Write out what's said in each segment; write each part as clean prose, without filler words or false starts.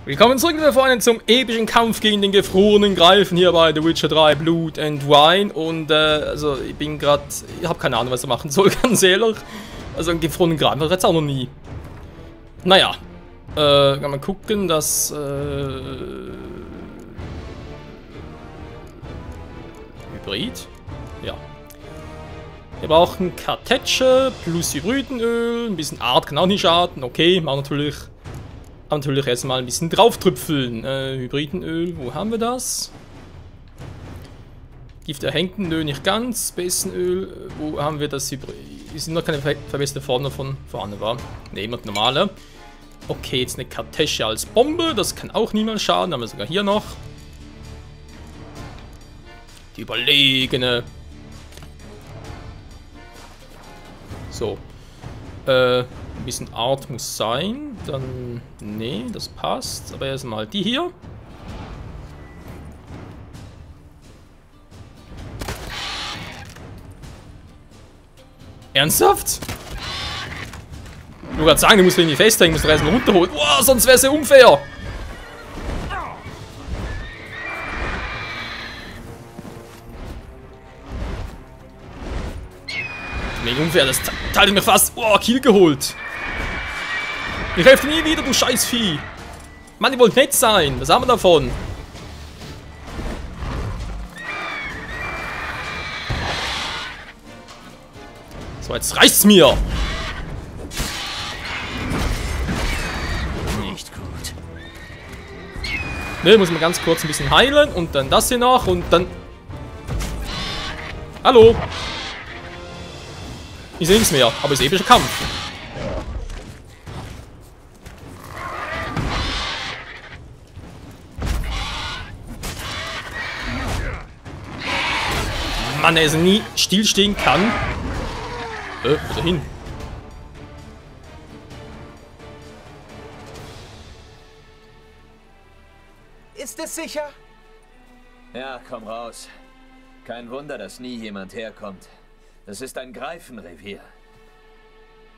Willkommen zurück, liebe Freunde, zum epischen Kampf gegen den gefrorenen Greifen hier bei The Witcher 3 Blood and Wine. Und also ich bin gerade, ich habe keine Ahnung, was ich machen soll, ganz ehrlich. Also einen gefrorenen Greifen hat jetzt auch noch nie. Naja, kann man gucken, dass Hybrid, ja. Wir brauchen Kartätsche plus Hybridöl, ein bisschen Art kann auch nicht schaden, okay, machen natürlich erstmal ein bisschen drauftrüpfeln. Hybridenöl, wo haben wir das? Gift der Henkenöl nicht ganz, Besenöl, wo haben wir das Hybrid? Es sind noch keine verbesserte Form davon vorhanden, war. Nehmen wir das normale. Okay, jetzt eine Kartäsche als Bombe, das kann auch niemals schaden, haben wir sogar hier noch. Die überlegene. So. Ein bisschen Art muss sein. Dann. Nee, das passt. Aber erstmal die hier. Ernsthaft? Ich wollte gerade sagen, du musst irgendwie festhängen, musst du erstmal runterholen. Wow, sonst wäre es ja unfair. Mega unfair, das teilt mir fast. Oh, Kill geholt. Ich helfe nie wieder, du Scheißvieh. Mann, ihr wollt nett sein. Was haben wir davon? So, jetzt reicht's mir. Nicht gut. Ne, muss man ganz kurz ein bisschen heilen und dann das hier noch und dann. Hallo. Ich sehe nichts mehr, aber es ist epischer Kampf. Mann, er nie stillstehen kann. Wo ist er hin? Ist es sicher? Ja, komm raus. Kein Wunder, dass nie jemand herkommt. Das ist ein Greifenrevier.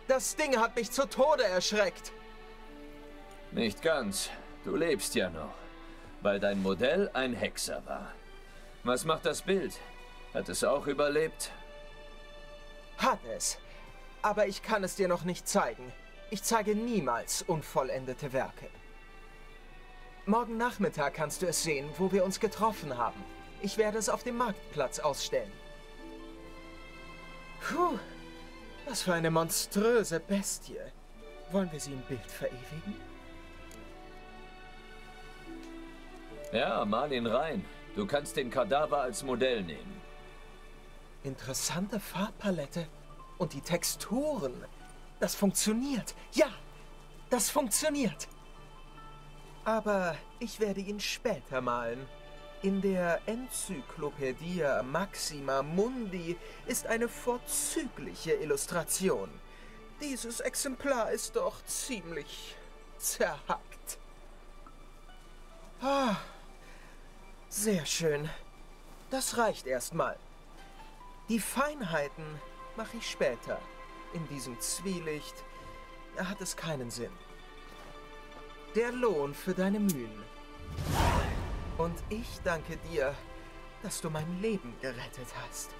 Das Ding hat mich zu Tode erschreckt. Nicht ganz. Du lebst ja noch. Weil dein Modell ein Hexer war. Was macht das Bild? Hat es auch überlebt? Hat es. Aber ich kann es dir noch nicht zeigen. Ich zeige niemals unvollendete Werke. Morgen Nachmittag kannst du es sehen, wo wir uns getroffen haben. Ich werde es auf dem Marktplatz ausstellen. Puh, was für eine monströse Bestie. Wollen wir sie im Bild verewigen? Ja, mal ihn rein. Du kannst den Kadaver als Modell nehmen. Interessante Farbpalette. Und die Texturen. Das funktioniert. Ja, das funktioniert. Aber ich werde ihn später malen. In der Enzyklopädie Maxima Mundi ist eine vorzügliche Illustration. Dieses Exemplar ist doch ziemlich zerhackt. Ah, sehr schön. Das reicht erstmal. Die Feinheiten mache ich später. In diesem Zwielicht hat es keinen Sinn. Der Lohn für deine Mühen. Und ich danke dir, dass du mein Leben gerettet hast.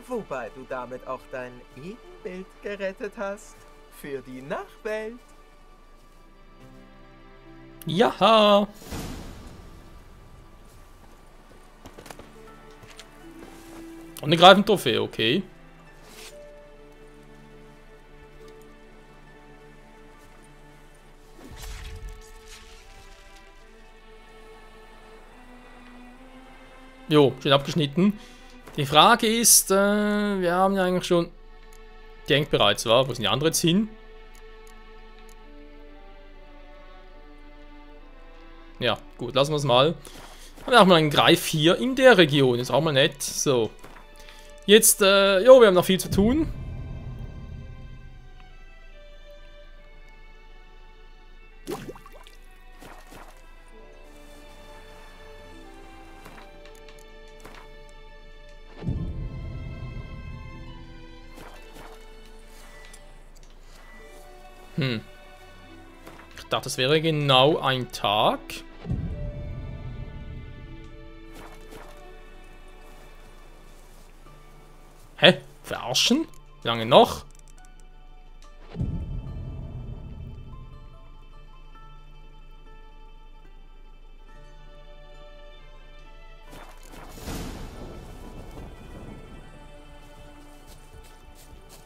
Wobei du damit auch dein Ebenbild gerettet hast. Für die Nachwelt. Jaha. Und eine Greifentrophäe, okay. Jo, schön abgeschnitten. Die Frage ist, wir haben ja eigentlich schon denkt bereits, war. Wo sind die anderen jetzt hin? Ja, gut, lassen wir es mal. Haben wir auch mal einen Greif hier in der Region. Ist auch mal nett. So. Jetzt, jo, wir haben noch viel zu tun. dachte, das wäre genau ein Tag. Hä? Verarschen? Wie lange noch?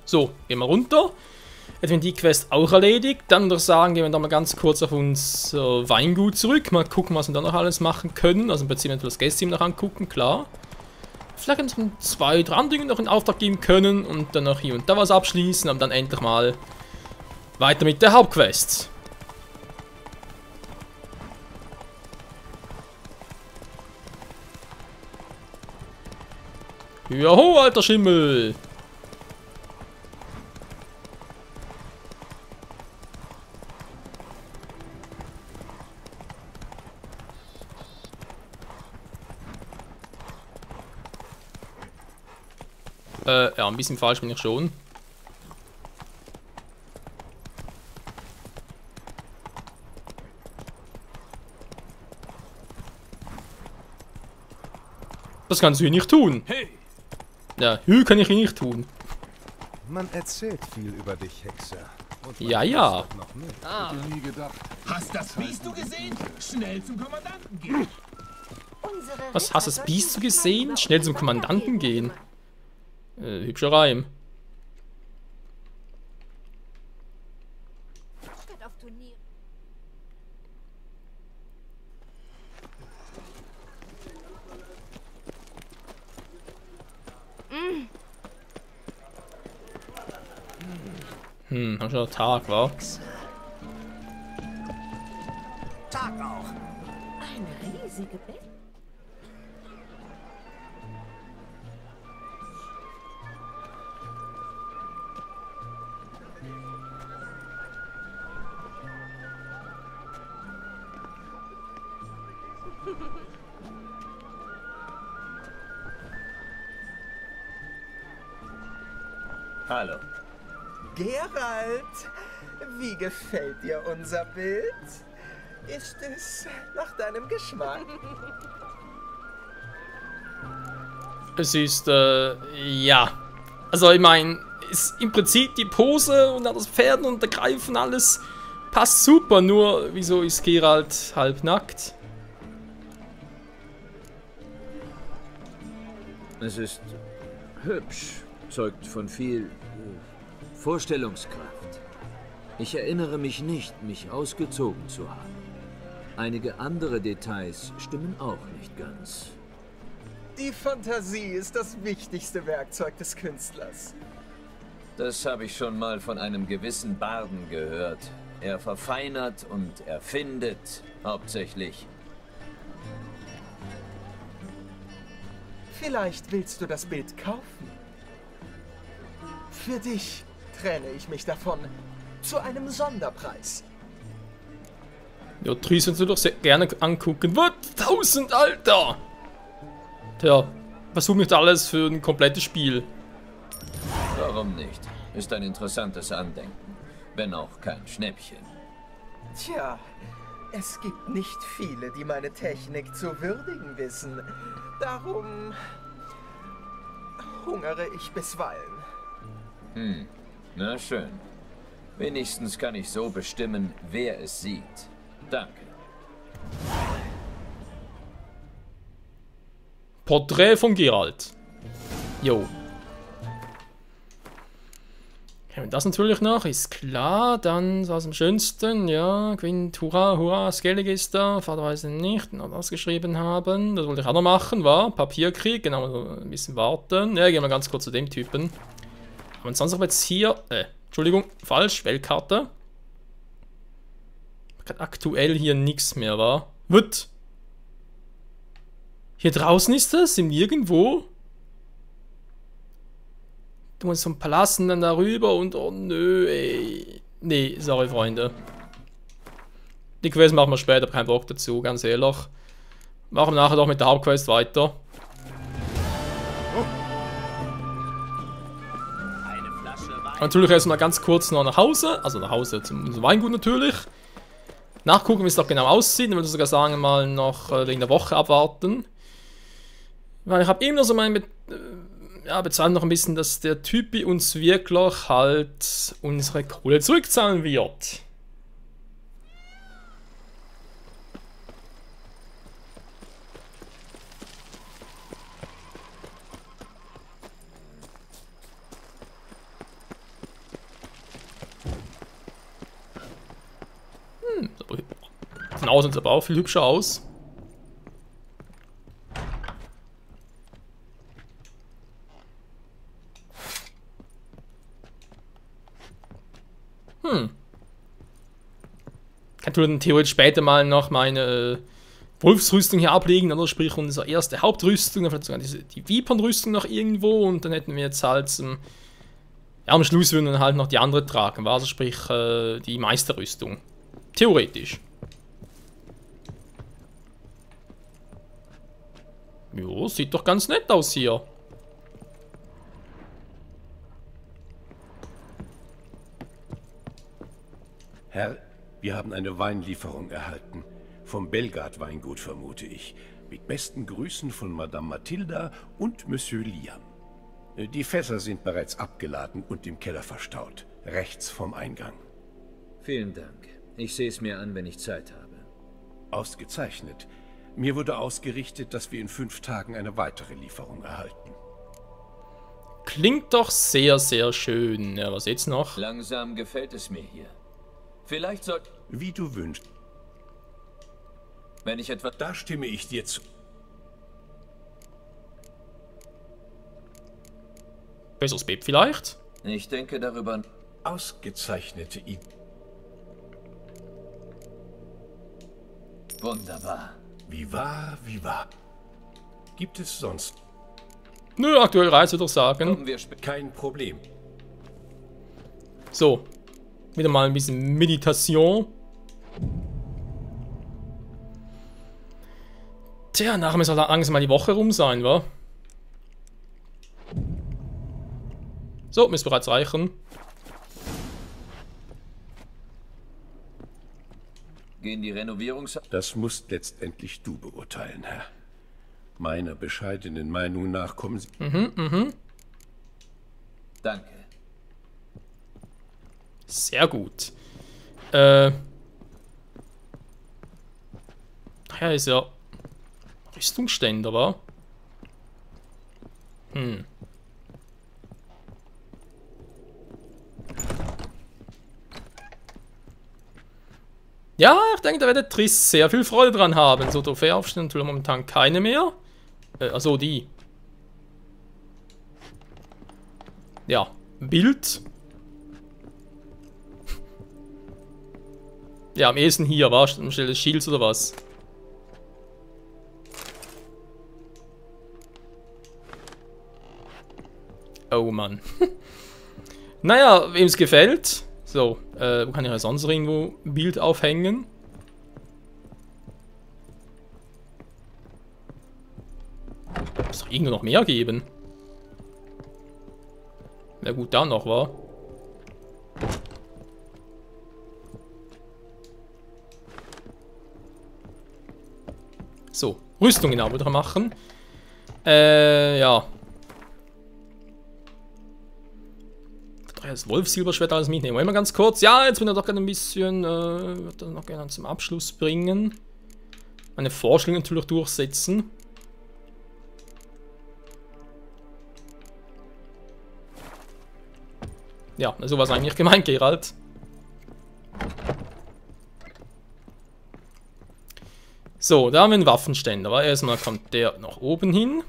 So, gehen wir runter. Jetzt haben wir die Quest auch erledigt. Dann würde ich sagen, gehen wir da mal ganz kurz auf unser Weingut zurück. Mal gucken, was wir da noch alles machen können. Also im Prinzip eventuell das Guest-Team noch angucken, klar. Vielleicht uns 2, 3 andere Dinge noch in Auftrag geben können und dann noch hier und da was abschließen, aber dann endlich mal weiter mit der Hauptquest. Joho, alter Schimmel! Ja, ein bisschen falsch bin ich schon. Das kannst du hier nicht tun. Hey! Ja, hier kann ich hier nicht tun. Man erzählt viel über dich, Hexer. Und man Ja, weiß ja. doch noch nicht. Hätte nie gedacht. Hast das Biest du gesehen? Schnell zum Kommandanten gehen. Was, hast du das Biest du gesehen? Schnell zum Kommandanten gehen. Hübscher Reim. Haben schon Tag, wa? Tag auch. Eine riesige Bett. Hallo. Geralt, wie gefällt dir unser Bild? Ist es nach deinem Geschmack? Es ist, ja. Also, ich meine, ist im Prinzip die Pose und das Pferd und der Greif und alles passt super, nur wieso ist Geralt halb nackt? Es ist hübsch, zeugt von viel Vorstellungskraft. Ich erinnere mich nicht, mich ausgezogen zu haben. Einige andere Details stimmen auch nicht ganz. Die Fantasie ist das wichtigste Werkzeug des Künstlers. Das habe ich schon mal von einem gewissen Barden gehört. Er verfeinert und erfindet, hauptsächlich. Vielleicht willst du das Bild kaufen. Für dich trenne ich mich davon. Zu einem Sonderpreis. Ja, Tries uns doch sehr gerne angucken. Was? 1000, Alter! Tja, was tut mich da alles für ein komplettes Spiel? Warum nicht? Ist ein interessantes Andenken. Wenn auch kein Schnäppchen. Tja, es gibt nicht viele, die meine Technik zu würdigen wissen. Darum hungere ich bisweilen. Na schön. Wenigstens kann ich so bestimmen, wer es sieht. Danke. Porträt von Geralt. Jo. Haben wir das natürlich noch, ist klar. Dann was am schönsten, ja. Quint, hurra, hurra, Skelligister. Vater weiß nicht, noch das geschrieben haben. Das wollte ich auch noch machen, war Papierkrieg. Genau, so ein bisschen warten. Ja, gehen wir ganz kurz zu dem Typen. Und sonst haben wir jetzt hier, Entschuldigung, falsch, Weltkarte. Aktuell hier nichts mehr, war. Wird. Hier draußen ist das, im Nirgendwo. Du musst zum Palast und dann darüber und oh nö, ey. Nee, sorry, Freunde. Die Quest machen wir später, kein Bock dazu, ganz ehrlich. Machen wir nachher doch mit der Hauptquest weiter. Natürlich erstmal ganz kurz noch nach Hause, also nach Hause zum Weingut natürlich. nachgucken, wie es doch genau aussieht. Ich würde sogar sagen, mal noch in der Woche abwarten. Weil ich habe immer so mein bezahlt noch ein bisschen, dass der Typi uns wirklich halt unsere Kohle zurückzahlen wird. Von außen sieht es aber auch viel hübscher aus. Kann dann theoretisch später mal noch meine Wolfsrüstung hier ablegen, oder sprich unsere erste Hauptrüstung, dann vielleicht sogar die Vipern-Rüstung noch irgendwo und dann hätten wir jetzt halt am Schluss würden wir halt noch die andere tragen, also sprich die Meisterrüstung. Theoretisch. Jo, sieht doch ganz nett aus hier. Herr, wir haben eine Weinlieferung erhalten. Vom Belgard-Weingut, vermute ich. Mit besten Grüßen von Madame Mathilda und Monsieur Liam. Die Fässer sind bereits abgeladen und im Keller verstaut. Rechts vom Eingang. Vielen Dank. Ich sehe es mir an, wenn ich Zeit habe. Ausgezeichnet. Mir wurde ausgerichtet, dass wir in 5 Tagen eine weitere Lieferung erhalten. Klingt doch sehr, sehr schön. Ja, was jetzt noch? Langsam gefällt es mir hier. Vielleicht sollte... Wie du wünschst. Wenn ich etwa... Da stimme ich dir zu. Besseres Beb vielleicht? Ich denke darüber... Ausgezeichnete Idee. Wunderbar. Wie wahr, wie wahr. Gibt es sonst? Nö, aktuell Reise würde ich sagen. Kommen wir Kein Problem. So. Wieder mal ein bisschen Meditation. Tja, nachher muss halt langsam mal die Woche rum sein, wa? So, müsste bereits reichen. Gehen die Renovierungs... Das musst letztendlich du beurteilen, Herr. Meiner bescheidenen Meinung nach kommen Sie... Danke. Sehr gut. Ja, ist ja Rüstungsständer, wa? Ja, ich denke, da wird Triss sehr viel Freude dran haben. So Trophäe aufstellen natürlich momentan keine mehr. Also die. Ja, Bild. Ja, am ehesten hier, war anstelle des Shields oder was? Oh Mann. Naja, wem es gefällt. So, wo kann ich ja sonst irgendwo ein Bild aufhängen? Muss doch irgendwo noch mehr geben. Na gut, da noch, war. So, Rüstung genau wieder machen. Ja. Das Wolf-Silberschwert alles mitnehmen. Wollen wir ganz kurz. Ja, jetzt bin ich doch gerne ein bisschen. Würde das noch gerne zum Abschluss bringen. Meine Vorstellung natürlich durchsetzen. Ja, so war es eigentlich gemeint, Geralt. So, da haben wir einen Waffenständer. Aber erstmal kommt der nach oben hin.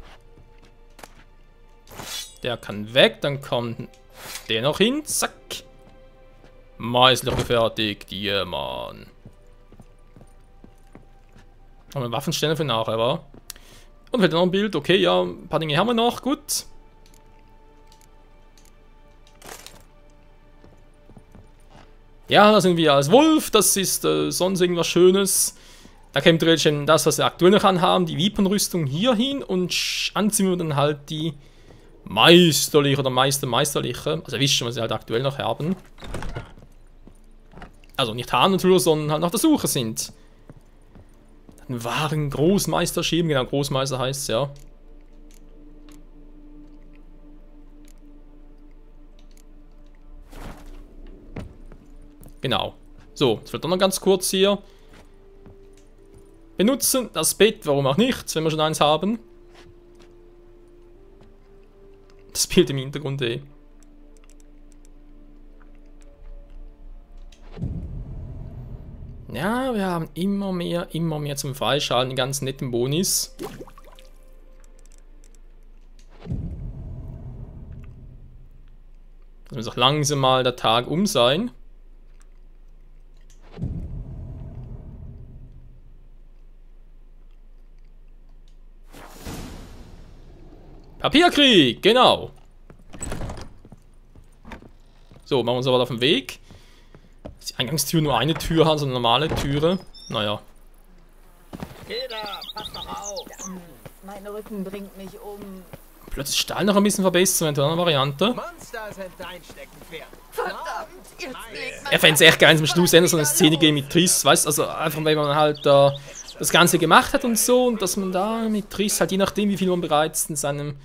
Der kann weg, dann kommt der noch hin. Zack. Meißler gefertigt. Ja, Mann. Haben wir einen Waffenständer für nachher, wa? Und vielleicht noch ein Bild. Okay, ja, ein paar Dinge haben wir noch. Gut. Ja, da sind wir als Wolf. Das ist sonst irgendwas Schönes. Da kommt schon das, was wir aktuell noch anhaben. Die Vipernrüstung hier hin. Und anziehen wir dann halt die Meisterliche oder Meisterliche. Also wisst schon, was sie halt aktuell noch haben. also nicht Hahnentür, sondern halt nach der Suche sind. Einen wahren Großmeister schieben, genau, Großmeister heißt es, ja. Genau. So, jetzt wird dann noch ganz kurz hier. Benutzen das Bett, warum auch nicht, wenn wir schon eins haben. Das Bild im Hintergrund eh. Ja, wir haben immer mehr zum Freischalten, die ganz netten Bonis. Das muss auch langsam mal der Tag um sein. Papierkrieg, genau. So, machen wir uns aber auf den Weg. Die Eingangstür nur eine Tür hat, so eine normale Türe. Naja. Jeder, pass doch auf! Mein Rücken bringt mich um. Plötzlich Stahl noch ein bisschen verbessern, mit einer Variante. Monster sind dein Steckenpferd. Verdammt, jetzt liegt mein... Er fände es echt geil, am Schluss so eine Szene geben mit Triss, weißt du? Also einfach, wenn man halt das Ganze gemacht hat und so, und dass man da mit Triss halt, je nachdem, wie viel man bereits in seinem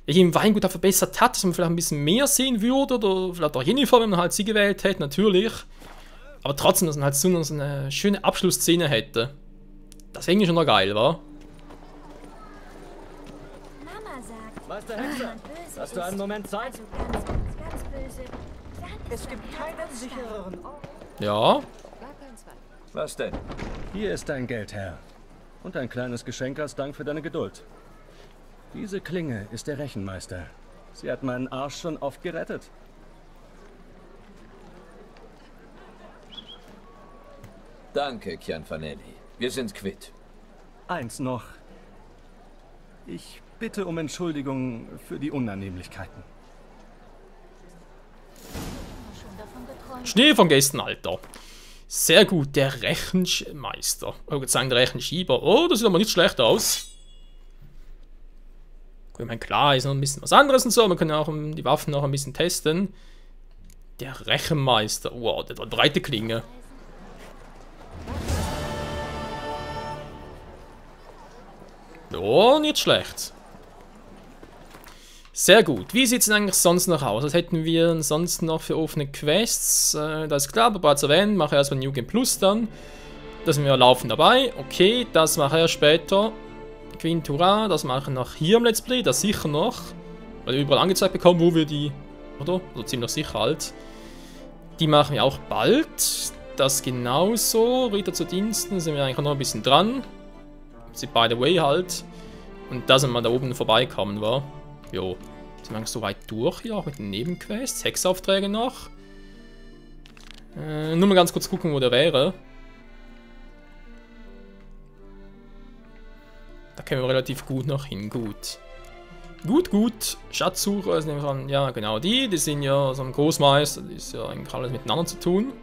Weingut auch verbessert hat, dass man vielleicht ein bisschen mehr sehen würde, oder vielleicht auch Jennifer, wenn man halt sie gewählt hätte, natürlich. Aber trotzdem, dass man halt so eine schöne Abschlussszene hätte. Das wäre irgendwie schon noch geil, wa? Mama sagt, Meister Hexer, hast du einen Moment Zeit? also ganz böse. Es gibt keinen sichereren Ort. Ja. Was denn? Hier ist dein Geld, Herr. Und ein kleines Geschenk als Dank für deine Geduld. Diese Klinge ist der Rechenmeister. Sie hat meinen Arsch schon oft gerettet. Danke, Chianfanelli. Wir sind quitt. Eins noch. Ich bitte um Entschuldigung für die Unannehmlichkeiten. Schnee von gestern, Alter. Sehr gut, der Rechenmeister. Ich würde sagen, der Rechenschieber. Oh, das sieht aber nicht schlecht aus. Ich meine, klar, ist noch ein bisschen was anderes und so. Man kann ja auch die Waffen noch ein bisschen testen. Der Rechenmeister. Wow, der hat eine breite Klinge. Oh, nicht schlecht. Sehr gut. Wie sieht es denn eigentlich sonst noch aus? Was hätten wir sonst noch für offene Quests? Das ist klar, aber bereits erwähnt. Mache erstmal New Game Plus dann. Da sind wir laufend dabei. Okay, das mache ich später. Quintura, das mache ich noch hier im Let's Play. Das sicher noch. Weil wir überall angezeigt bekommen, wo wir die... Oder? Also ziemlich sicher halt. Die machen wir auch bald. Das genauso. Ritter zu Diensten sind wir eigentlich noch ein bisschen dran. Sie by the way halt. Und da sind wir da oben vorbeikommen, war. Jo. Sind wir eigentlich so weit durch hier, auch mit den Nebenquests. Hexaufträge noch. Nur mal ganz kurz gucken, wo der wäre. Da können wir relativ gut noch hin. Gut. Gut. Schatzsucher ist nämlich an, ja genau die sind ja so ein Großmeister, die ist ja eigentlich alles miteinander zu tun.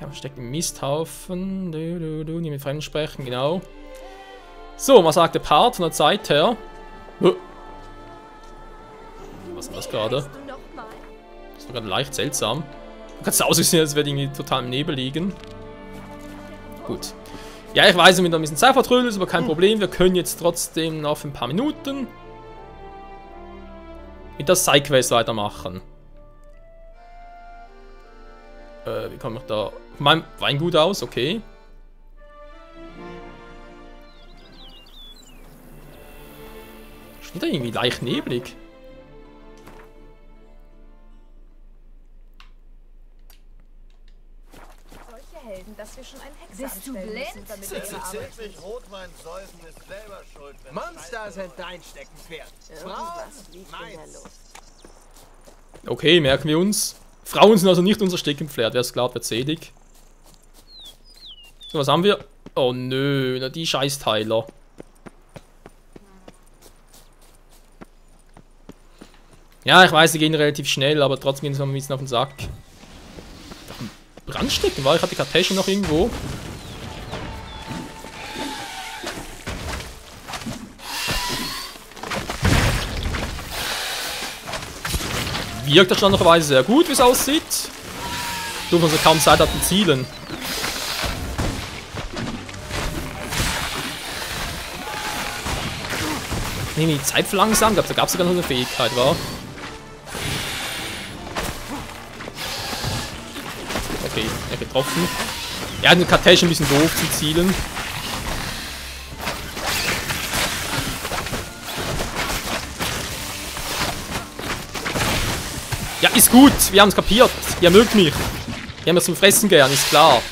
Ja, steckt im Misthaufen. Nie mit Fremden sprechen, genau. So, was sagt der Part von der Zeit her? Was war das gerade? Das war gerade leicht seltsam. Du kannst aussehen, als würde irgendwie total im Nebel liegen. Gut. Ja, ich weiß, mit ein bisschen Zeit vertrödelt ist aber kein Problem. Wir können jetzt trotzdem noch für ein paar Minuten mit der Sidequest weitermachen. Wie komme ich da? Mein Weingut aus, okay. Ist wieder irgendwie leicht neblig. Solche Helden, dass wir schon einen Hexer Bist du anstellen blind? müssen, damit wir ihre Arbeit tun. Rotwein säufen ist selber schuld. Monster sind dein Steckenpferd. Irgendwas liegt in der meins. Luft. Okay, merken wir uns. Frauen sind also nicht unser Steckenpferd, wer es glaubt, wird sedig. So, was haben wir? Oh nö, na die Scheißteiler. Ja, ich weiß, die gehen relativ schnell, aber trotzdem gehen sie noch ein bisschen auf den Sack. Doch ein Brandstecken war, ich hatte die Kartäsche noch irgendwo. Wirkt erstaunlicherweise sehr gut, wie es aussieht. Du von so kaum Zeit hat zu zielen. Nee, die Zeit verlangsamt. Da gab es sogar noch eine Fähigkeit, war. Okay, er getroffen. Ja, eine Kartell schon ein bisschen doof zu zielen. Ja, ist gut. Wir haben es kapiert. Ihr mögt mich. Wir haben es zum Fressen gern, ist klar.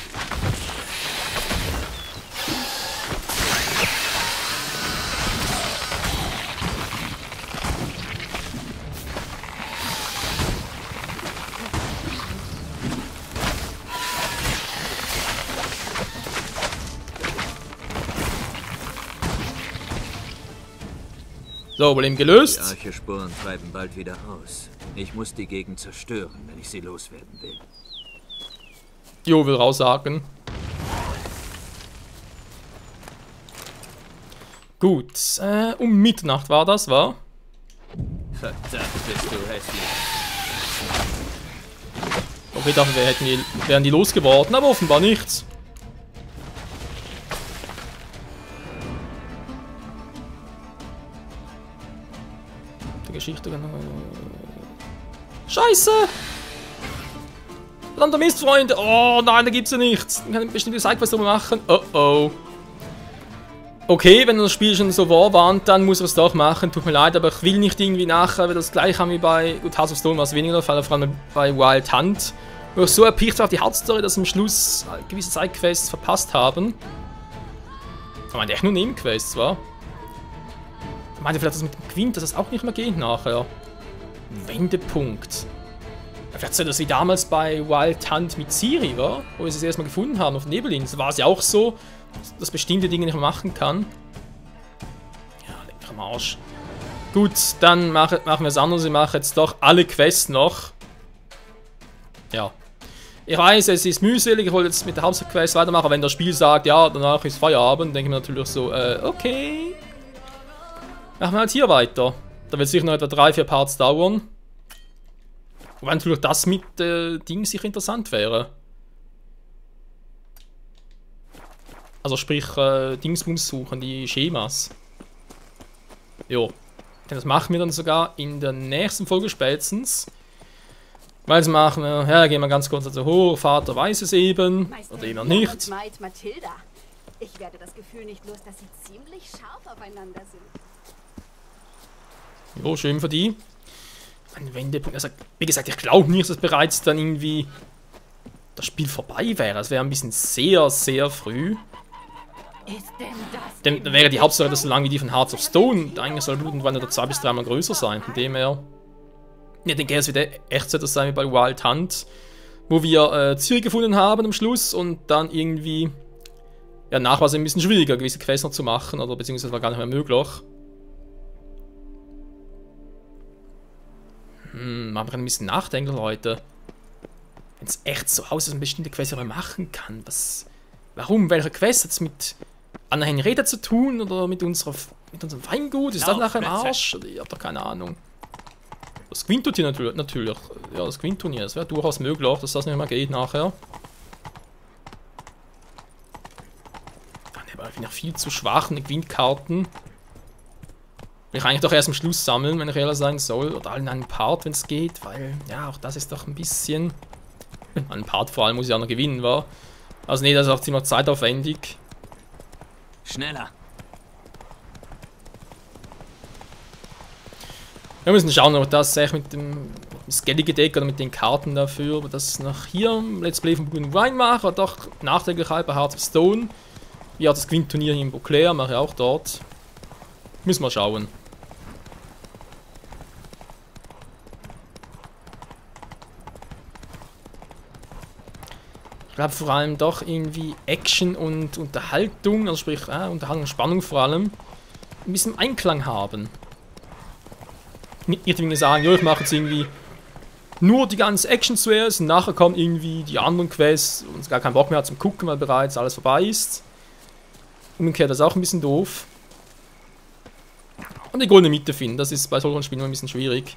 So, Problem gelöst. Die Archesporen treiben bald wieder aus. Ich muss die Gegend zerstören, wenn ich sie loswerden will. Jo, will raussagen. Gut, um Mitternacht war das, war? Verdammt, bist du hässlich. Okay, ich dachte, wären die losgeworden, aber offenbar nichts. Geschichte. Scheiße! Verdammter Mist, Freunde! Oh nein, da gibt's ja nichts. Ich kann bestimmt die Sidequest drüber machen. Oh oh. Okay, wenn das Spiel schon so warnt, dann muss er es doch machen. Tut mir leid, aber ich will nicht irgendwie nachher das gleiche haben wie bei gut, Hearts of Stone, was weniger der Fall, vor allem bei Wild Hunt. Wo ich so erpicht war auf die Hauptstory, dass am Schluss gewisse Sidequests verpasst haben. Aber echt nur Nebenquests, war? Ich meine vielleicht, dass mit dem Quint, dass das auch nicht mehr geht nachher. Wendepunkt. Vielleicht so das wie damals bei Wild Hunt mit Ciri, war? Wo wir sie erstmal gefunden haben auf Nebelinsel. War es ja auch so, dass bestimmte Dinge nicht mehr machen kann. Ja, leck mich am Arsch. Gut, dann machen wir es anders. Ich mache jetzt doch alle Quests noch. Ja. Ich weiß, es ist mühselig. Ich wollte jetzt mit der Hauptquest weitermachen. Wenn das Spiel sagt, ja, danach ist Feierabend, denke ich mir natürlich so, okay. Machen wir halt hier weiter. Da wird sicher noch etwa 3-4 Parts dauern. Wobei natürlich das mit Ding sicher interessant wäre. Also sprich, Dingsbums suchen, die Schemas. Jo. Das machen wir dann sogar in der nächsten Folge spätestens. Weil es machen wir, ja, gehen wir ganz kurz dazu hoch. Vater weiß es eben. Meister Oder eben Liam nicht. und Maid Matilda. Ich werde das Gefühl nicht los, dass sie ziemlich scharf aufeinander sind. Jo, schön für die. Ein Wendepunkt. Also, wie gesagt, ich glaube nicht, dass bereits dann irgendwie das Spiel vorbei wäre. Es wäre ein bisschen sehr, sehr früh. Ist denn das? Dann wäre die Hauptsache, dass so lange wie die von Hearts of Stone, eigentlich soll Blut und Wein oder 2 bis 3 Mal größer sein. Von dem her. Ich denke, es wird echt so etwas sein wie bei Wild Hunt, wo wir Ciri gefunden haben am Schluss und dann irgendwie. Ja, nach war es ein bisschen schwieriger, gewisse Quests noch zu machen, oder beziehungsweise war gar nicht mehr möglich. Man kann ein bisschen nachdenken, Leute. Wenn es echt so aussieht, dass man bestimmte Quests aber machen kann. Warum? Welche Quest hat es mit Anna Henrietta zu tun oder mit unserem Weingut? Ist das nachher im Arsch? Ich hab doch keine Ahnung. Das Quint-Turnier natürlich. Ja, das Quint-Turnier. Es wäre durchaus möglich, dass das nicht mehr geht nachher. Dann habe ich noch viel zu schwache Quint-Karten. Will ich eigentlich doch erst am Schluss sammeln, wenn ich ehrlich sein soll. Oder in einem Part, wenn es geht. Weil, ja, auch das ist doch ein bisschen... Ein Part vor allem muss ich auch noch gewinnen, war. Also nee, das ist auch ziemlich zeitaufwendig. Schneller! Wir müssen schauen, ob das echt mit dem Skelly-Deck oder mit den Karten dafür, ob das nach hier im Let's Play von Blut und Wein mache, oder doch nachträglich halt bei Hearts of Stone. Wie auch das Quint-Turnier hier in Beauclair, mache ich auch dort. Müssen wir schauen. Ich glaube vor allem doch irgendwie Action und Unterhaltung, also sprich Unterhaltung und Spannung vor allem, ein bisschen Einklang haben. Nicht irgendwie sagen, ja, ich mache jetzt irgendwie nur die ganze Action zuerst und nachher kommen irgendwie die anderen Quests und es gar keinen Bock mehr hat zum Gucken, weil bereits alles vorbei ist. Umgekehrt ist auch ein bisschen doof. Und die goldene Mitte finden, das ist bei solchen Spielen immer ein bisschen schwierig.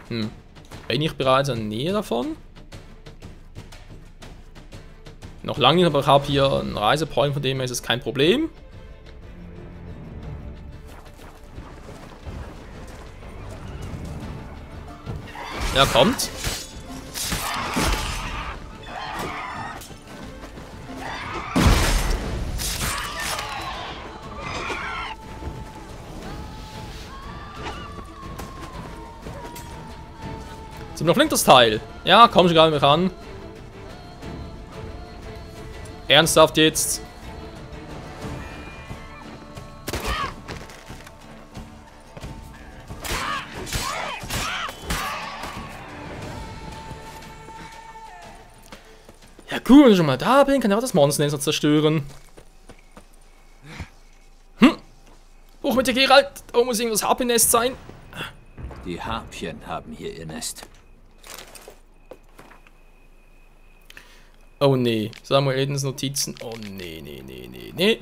Bin ich bereits in der Nähe davon? Noch lange nicht, aber ich habe hier einen Reisepoint, von dem her ist es kein Problem. Ja, kommt. Zum noch flinkt das Teil. Ja, komm schon gar nicht mehr ran. Ernsthaft jetzt. Ja gut, wenn ich schon mal da bin, kann ich auch das Monster zerstören. Hoch mit dir, Geralt. Oh, muss irgendwas Harpy-Nest sein. Die Harpien haben hier ihr Nest. Oh nee, Samuel Edens Notizen. Oh nee, nee, nee, nee, nee.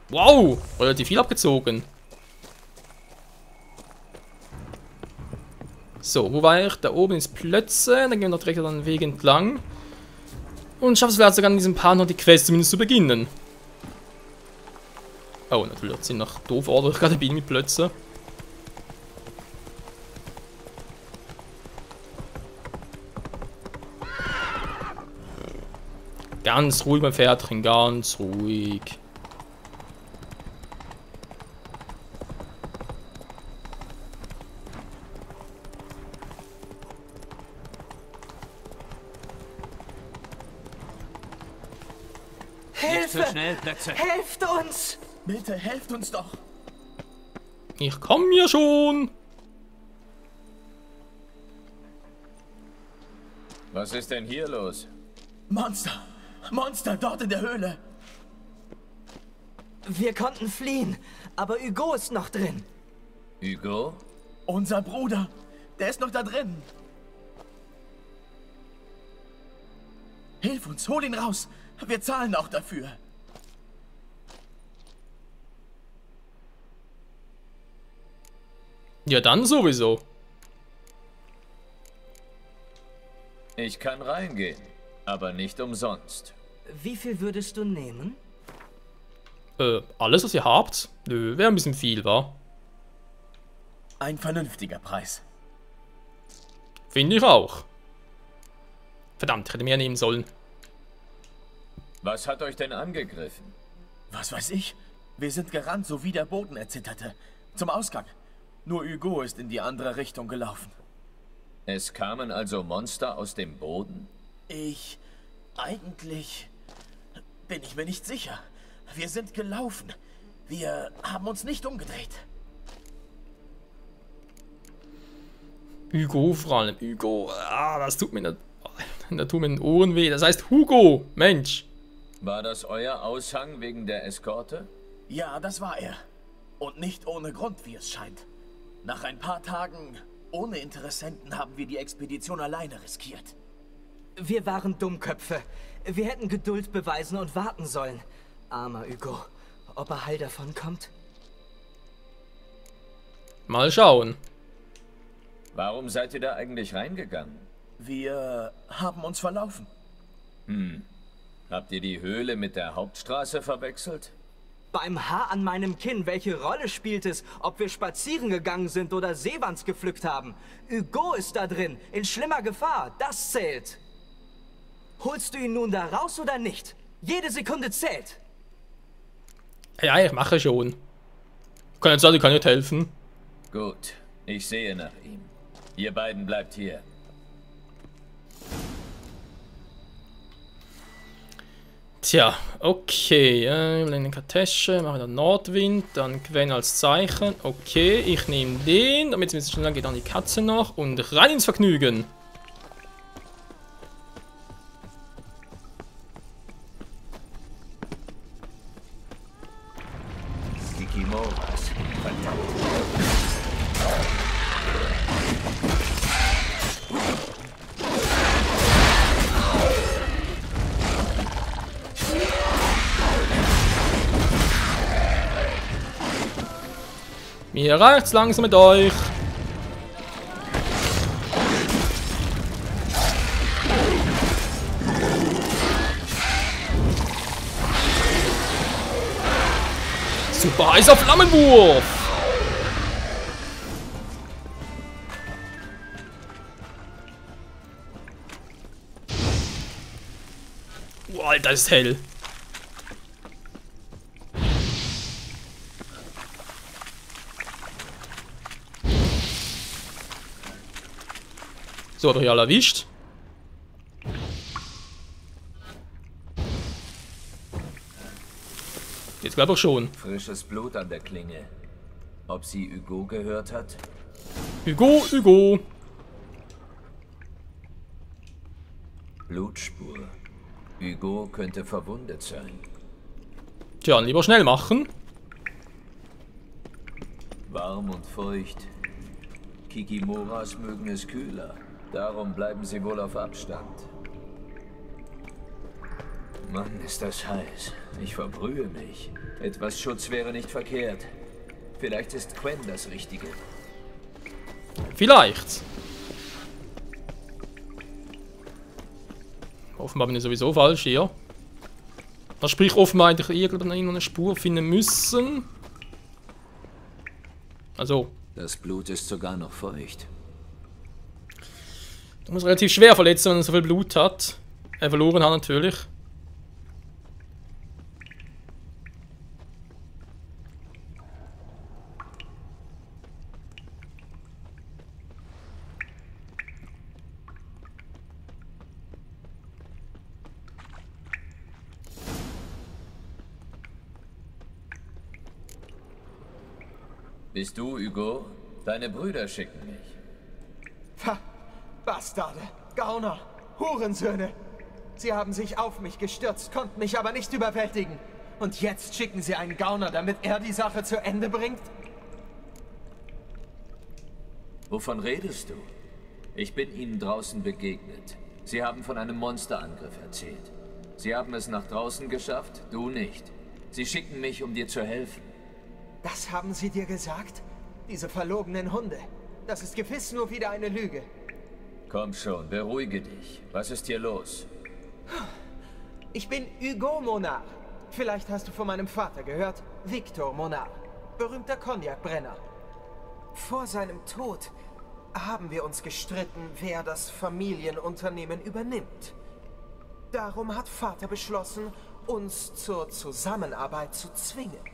Wow, relativ viel abgezogen. So, wo war ich? Da oben ist Plötze. Dann gehen wir noch direkt den Weg entlang. Und schafft es vielleicht sogar an diesem Part noch die Quest zumindest zu beginnen. Oh, natürlich, das sind noch doof, oder? Ich gerade bin mit Plötze. Ganz ruhig, mein Pferdchen, ganz ruhig. Hilfe! Schnell, Plötze. Helft uns! Bitte, helft uns doch. Ich komm mir schon. Was ist denn hier los? Monster! Monster dort in der Höhle! Wir konnten fliehen, aber Hugo ist noch drin. Hugo? Unser Bruder! Der ist noch da drin! Hilf uns, hol ihn raus! Wir zahlen auch dafür! Ja, dann sowieso. Ich kann reingehen, aber nicht umsonst. Wie viel würdest du nehmen? Alles, was ihr habt? Nö, wäre ein bisschen viel, wa? Ein vernünftiger Preis. Finde ich auch. Verdammt, ich hätte mehr nehmen sollen. Was hat euch denn angegriffen? Was weiß ich? Wir sind gerannt, so wie der Boden erzitterte. Zum Ausgang. Nur Hugo ist in die andere Richtung gelaufen. Es kamen also Monster aus dem Boden? Eigentlich bin ich mir nicht sicher. Wir sind gelaufen. Wir haben uns nicht umgedreht. Hugo vor allem. Hugo. Ah, das tut mir in den Ohren weh. Das heißt Hugo. Mensch. War das euer Aushang wegen der Eskorte? Ja, das war er. Und nicht ohne Grund, wie es scheint. Nach ein paar Tagen ohne Interessenten haben wir die Expedition alleine riskiert. Wir waren Dummköpfe. Wir hätten Geduld beweisen und warten sollen. Armer Hugo. Ob er heil davon kommt? Mal schauen. Warum seid ihr da eigentlich reingegangen? Wir haben uns verlaufen. Habt ihr die Höhle mit der Hauptstraße verwechselt? Beim Haar an meinem Kinn, welche Rolle spielt es, ob wir spazieren gegangen sind oder Seewands gepflückt haben? Hugo ist da drin, in schlimmer Gefahr, das zählt. Holst du ihn nun da raus oder nicht? Jede Sekunde zählt. Ja, ich mache schon. Kann jetzt sagen, ich kann nicht helfen. Gut, ich sehe nach ihm. Ihr beiden bleibt hier. Tja, okay. Eine Kartesche, mache dann Nordwind, dann Gwen als Zeichen. Okay, ich nehme den, damit es ein bisschen schneller geht, dann die Katze noch und rein ins Vergnügen. Mir reicht's langsam mit euch. Super heißer Flammenwurf! Oh, Alter, ist hell. So, hat euch alle erwischt. Jetzt glaube ich schon. Frisches Blut an der Klinge. Ob sie Hugo gehört hat? Hugo, Hugo. Blutspur. Hugo könnte verwundet sein. Tja, lieber schnell machen. Warm und feucht. Kikimoras mögen es kühler. Darum bleiben sie wohl auf Abstand. Mann, ist das heiß. Ich verbrühe mich. Etwas Schutz wäre nicht verkehrt. Vielleicht ist Quen das Richtige. Vielleicht. Offenbar bin ich sowieso falsch hier. Das sprich offenbar eigentlich irgendeine Spur finden müssen. Also. Das Blut ist sogar noch feucht. Du musst relativ schwer verletzen, wenn er so viel Blut hat. Er verloren hat natürlich. Bist du, Hugo? Deine Brüder schicken mich. Ha! Bastarde! Gauner! Hurensöhne! Sie haben sich auf mich gestürzt, konnten mich aber nicht überwältigen. Und jetzt schicken sie einen Gauner, damit er die Sache zu Ende bringt? Wovon redest du? Ich bin ihnen draußen begegnet. Sie haben von einem Monsterangriff erzählt. Sie haben es nach draußen geschafft, du nicht. Sie schicken mich, um dir zu helfen. Das haben sie dir gesagt? Diese verlogenen Hunde. Das ist gewiss nur wieder eine Lüge. Komm schon, beruhige dich. Was ist hier los? Ich bin Hugo Monard. Vielleicht hast du von meinem Vater gehört. Victor Monard. Berühmter Cognac-Brenner. Vor seinem Tod haben wir uns gestritten, wer das Familienunternehmen übernimmt. Darum hat Vater beschlossen, uns zur Zusammenarbeit zu zwingen.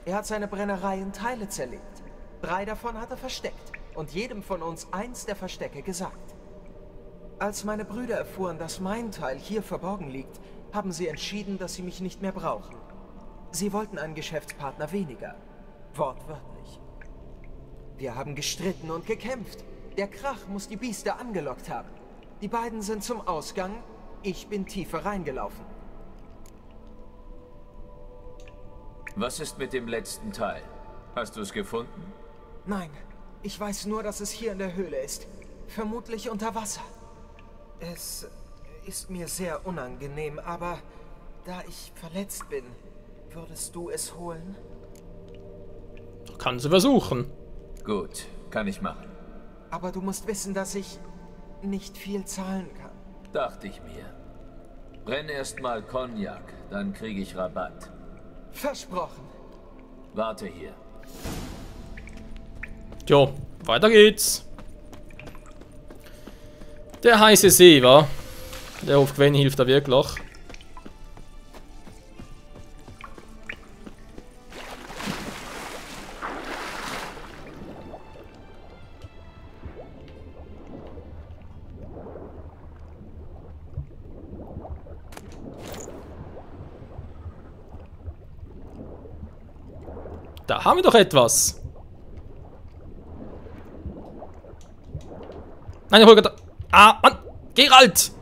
Er hat seine Brennerei in Teile zerlegt. 3 davon hat er versteckt und jedem von uns eins der Verstecke gesagt. Als meine Brüder erfuhren, dass mein Teil hier verborgen liegt, haben sie entschieden, dass sie mich nicht mehr brauchen. Sie wollten einen Geschäftspartner weniger. Wortwörtlich. Wir haben gestritten und gekämpft. Der Krach muss die Biester angelockt haben. Die beiden sind zum Ausgang, ich bin tiefer reingelaufen. Was ist mit dem letzten Teil? Hast du es gefunden? Nein, ich weiß nur, dass es hier in der Höhle ist. Vermutlich unter Wasser. Es ist mir sehr unangenehm, aber da ich verletzt bin, würdest du es holen? Kannst du versuchen. Gut, kann ich machen. Aber du musst wissen, dass ich nicht viel zahlen kann. Dachte ich mir. Brenn erst mal Cognac, dann kriege ich Rabatt. Versprochen. Warte hier. Jo, weiter geht's. Der heiße See, wa? Der auf Quen hilft da wirklich. Da haben wir doch etwas. Nein, Holger, da. Ah, Mann! Geralt!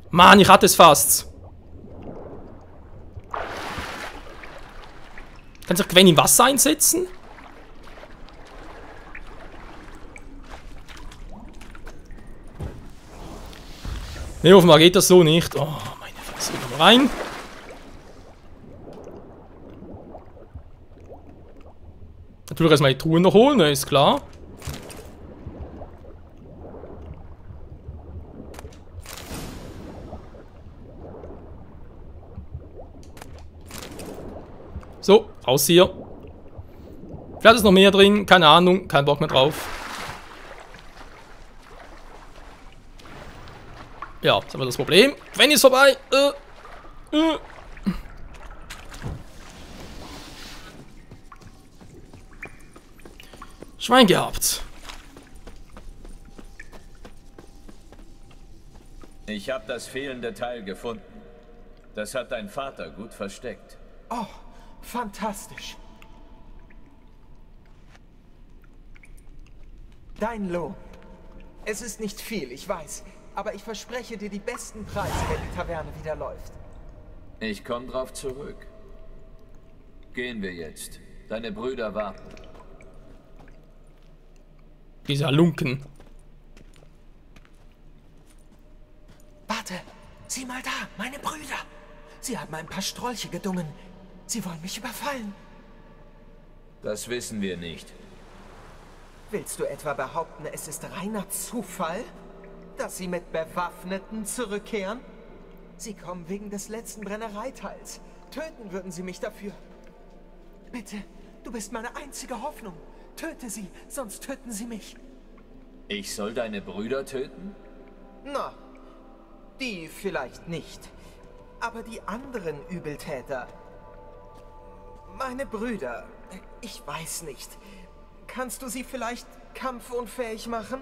Mann, ich hatte es fast. Kannst du Quen im Wasser einsetzen? Ne, offenbar geht das so nicht. Oh, meine Fresse, komm rein. Natürlich erstmal die Truhen noch holen, ist klar. So, raus hier. Vielleicht ist noch mehr drin, keine Ahnung, kein Bock mehr drauf. Ja, das haben wir das Problem. Wenn ist vorbei. Schwein gehabt. Ich habe das fehlende Teil gefunden. Das hat dein Vater gut versteckt. Oh, fantastisch. Dein Lohn. Es ist nicht viel, ich weiß. Aber ich verspreche dir die besten Preise, wenn die Taverne wieder läuft. Ich komme drauf zurück. Gehen wir jetzt. Deine Brüder warten. Dieser Lunken. Warte, sieh mal da, meine Brüder. Sie haben ein paar Strolche gedungen. Sie wollen mich überfallen. Das wissen wir nicht. Willst du etwa behaupten, es ist reiner Zufall, dass sie mit Bewaffneten zurückkehren? Sie kommen wegen des letzten Brennereiteils. Töten würden sie mich dafür. Bitte, du bist meine einzige Hoffnung. Töte sie, sonst töten sie mich. Ich soll deine Brüder töten? Na, die vielleicht nicht. Aber die anderen Übeltäter. Meine Brüder, ich weiß nicht. Kannst du sie vielleicht kampfunfähig machen?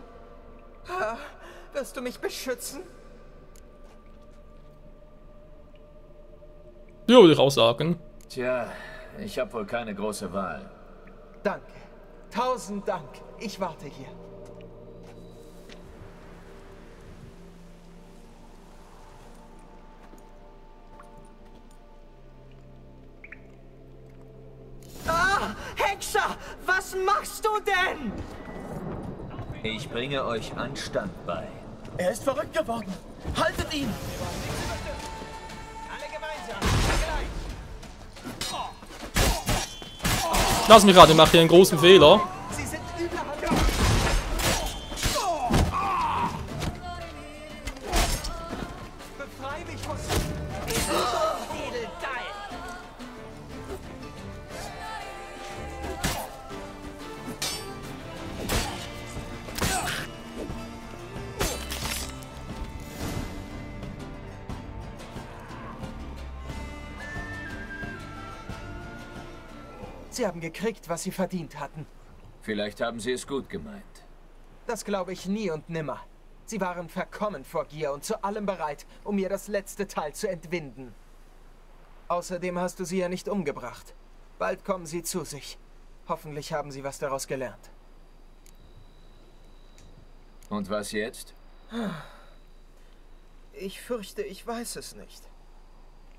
Wirst du mich beschützen? Ja, würde ich auch sagen. Tja, ich habe wohl keine große Wahl. Danke. 1000 Dank. Ich warte hier. Ah, Hexer! Was machst du denn? Ich bringe euch Anstand bei. Er ist verrückt geworden. Haltet ihn! Alle gemeinsam. Lass mich gerade, ich mache hier einen großen Fehler. Sie sind überall. Befrei mich von... Sie haben gekriegt, was sie verdient hatten. Vielleicht haben sie es gut gemeint. Das glaube ich nie und nimmer. Sie waren verkommen vor Gier und zu allem bereit, um mir das letzte Teil zu entwinden. Außerdem hast du sie ja nicht umgebracht. Bald kommen sie zu sich. Hoffentlich haben sie was daraus gelernt. Und was jetzt? Ich fürchte, ich weiß es nicht.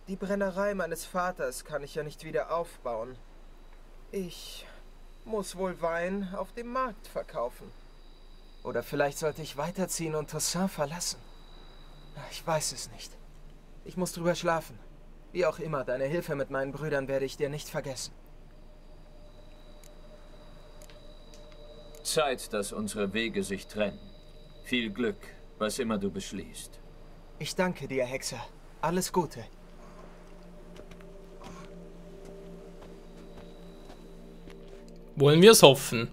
Die Brennerei meines Vaters kann ich ja nicht wieder aufbauen. Ich muss wohl Wein auf dem Markt verkaufen. Oder vielleicht sollte ich weiterziehen und Toussaint verlassen. Ich weiß es nicht. Ich muss drüber schlafen. Wie auch immer, deine Hilfe mit meinen Brüdern werde ich dir nicht vergessen. Zeit, dass unsere Wege sich trennen. Viel Glück, was immer du beschließt. Ich danke dir, Hexer. Alles Gute. Wollen wir es hoffen.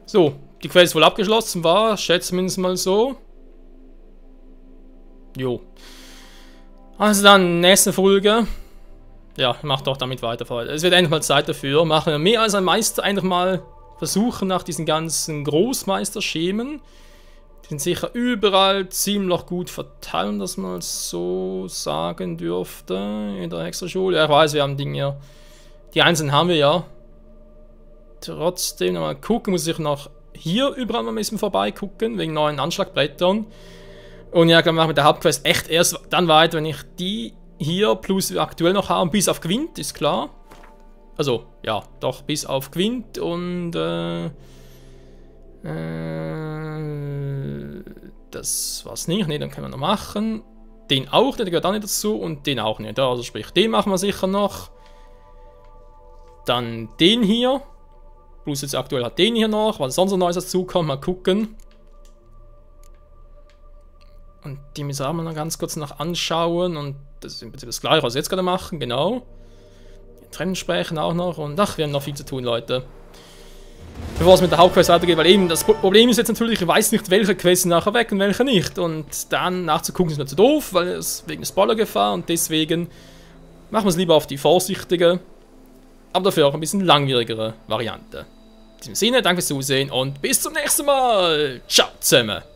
So, die Quest wohl abgeschlossen war, schätzen wir es mal so. Jo. Also dann, nächste Folge. Ja, macht doch damit weiter. Es wird endlich mal Zeit dafür. Machen wir mehr als ein Meister einfach mal versuchen nach diesen ganzen Großmeisterschemen. Die sind sicher überall ziemlich gut verteilt, wenn das mal so sagen dürfte. In der Hexerschule. Ja, ich weiß, wir haben Dinge. Die einzelnen haben wir ja. Trotzdem, mal gucken, muss ich noch hier überall mal ein bisschen vorbeigucken, wegen neuen Anschlagbrettern. Und ja, dann machen wir mit der Hauptquest echt erst dann weiter, wenn ich die hier plus aktuell noch haben, bis auf Gwent, ist klar. Also, ja, doch, bis auf Gwent und das war's nicht. Ne, dann können wir noch machen. den auch, der gehört auch nicht dazu und den auch nicht. Also sprich, den machen wir sicher noch. Dann den hier. Plus jetzt aktuell hat den hier noch, was sonst noch Neues dazu kommt. Mal gucken. Und die müssen wir auch mal ganz kurz noch anschauen. Und das ist im Prinzip das gleiche, was wir jetzt gerade machen, genau. Trennen sprechen auch noch. Und ach, wir haben noch viel zu tun, Leute. Bevor es mit der Hauptquest weitergeht, weil eben das Problem ist jetzt natürlich, ich weiß nicht, welche Quests nachher weg und welche nicht. Und dann nachzugucken ist mir zu doof, weil es wegen Spoilergefahr und deswegen machen wir es lieber auf die vorsichtige, aber dafür auch ein bisschen langwierigere Variante. In diesem Sinne, danke fürs Zusehen und bis zum nächsten Mal. Ciao zusammen.